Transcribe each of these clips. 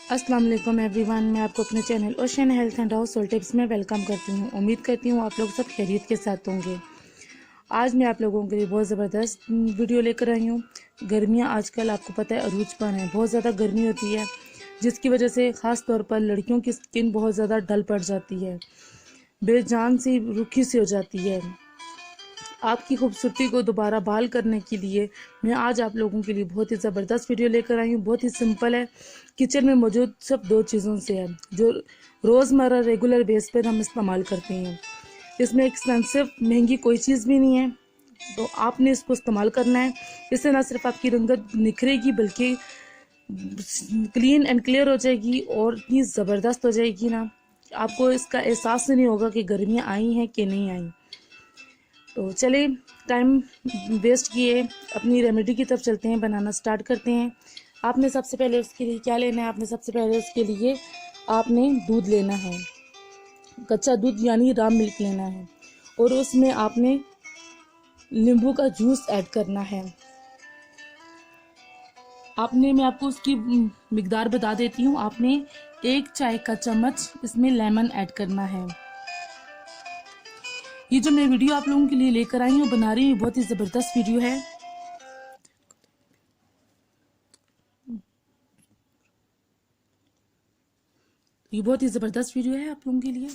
अस्सलाम वालेकुम एवरीवन, मैं आपको अपने channel ocean health and house hold tips में वेलकम करती हूँ। उम्मीद करती हूँ आप लोग सब खैरियत के साथ होंगे। आज मैं आप लोगों के लिए बहुत ज़बरदस्त वीडियो लेकर आई हूँ। गर्मियाँ आजकल आपको पता है अरूज पर हैं, बहुत ज़्यादा गर्मी होती है जिसकी वजह से ख़ास तौर पर लड़कियों की स्किन बहुत ज़्यादा डल पड़ जाती है, बेजान सी रुखी सी हो जाती है। आपकी खूबसूरती को दोबारा बहाल करने के लिए मैं आज आप लोगों के लिए बहुत ही ज़बरदस्त वीडियो लेकर आई हूँ। बहुत ही सिंपल है, किचन में मौजूद सब दो चीज़ों से है जो रोज़मर्रा रेगुलर बेस पर हम इस्तेमाल करते हैं। इसमें एक्सपेंसिव महंगी कोई चीज़ भी नहीं है, तो आपने इसको इस्तेमाल करना है। इससे ना सिर्फ आपकी रंगत निखरेगी बल्कि क्लीन एंड क्लियर हो जाएगी और इतनी ज़बरदस्त हो जाएगी ना, आपको इसका एहसास नहीं होगा कि गर्मियाँ आई हैं कि नहीं आई। तो चलिए टाइम वेस्ट किए अपनी रेमेडी की तरफ चलते हैं, बनाना स्टार्ट करते हैं। आपने सबसे पहले उसके लिए क्या लेना है? आपने सबसे पहले उसके लिए आपने दूध लेना है, कच्चा दूध यानी राम मिल्क लेना है, और उसमें आपने नींबू का जूस ऐड करना है। मैं आपको उसकी मिकदार बता देती हूँ। आपने 1 चाय का चम्मच इसमें लेमन ऐड करना है। ये जो मैं वीडियो आप लोगों के लिए लेकर आई हूँ, बना रही हूँ, बहुत ही ज़बरदस्त वीडियो है। ये बहुत ही ज़बरदस्त वीडियो है आप लोगों के लिए।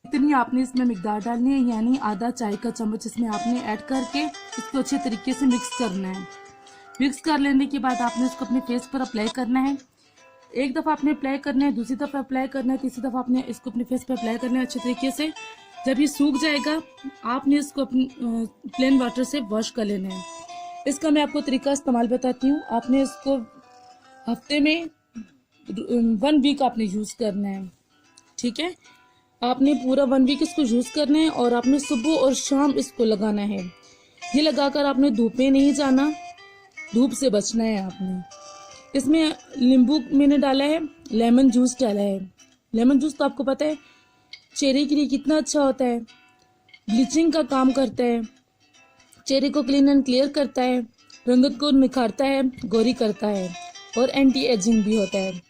इतनी आपने इसमें मिकदार डालनी है, यानी आधा चाय का चम्मच इसमें आपने ऐड करके इसको अच्छे तरीके से मिक्स करना है। मिक्स कर लेने के बाद आपने इसको अपने फेस पर अप्लाई करना है। एक दफ़ा आपने अप्लाई करना है, दूसरी दफ़ा अप्लाई करना है, तीसरी दफ़ा आपने इसको अपने फेस पर अप्लाई करना है अच्छे तरीके से। जब ये सूख जाएगा आपने इसको अपनी प्लेन वाटर से वॉश कर लेना है। इसका मैं आपको तरीका इस्तेमाल बताती हूँ। आपने इसको हफ्ते में 1 वीक आपने यूज़ करना है, ठीक है। आपने पूरा 1 वीक इसको यूज़ करना है और आपने सुबह और शाम इसको लगाना है। ये लगाकर आपने धूप में नहीं जाना, धूप से बचना है आपने। इसमें नींबू मैंने डाला है, लेमन जूस डाला है। लेमन जूस तो आपको पता है चेहरे के लिए कितना अच्छा होता है, ब्लीचिंग का काम करता है, चेहरे को क्लीन एंड क्लियर करता है, रंगत को निखारता है, गोरी करता है और एंटी एजिंग भी होता है।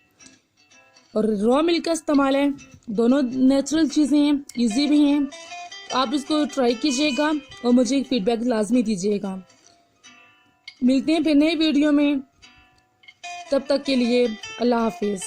और रॉ मिल्क का इस्तेमाल है, दोनों नेचुरल चीज़ें हैं, इजी भी हैं। आप इसको ट्राई कीजिएगा और मुझे फीडबैक लाजमी दीजिएगा। मिलते हैं फिर नए वीडियो में, तब तक के लिए अल्लाह हाफिज़।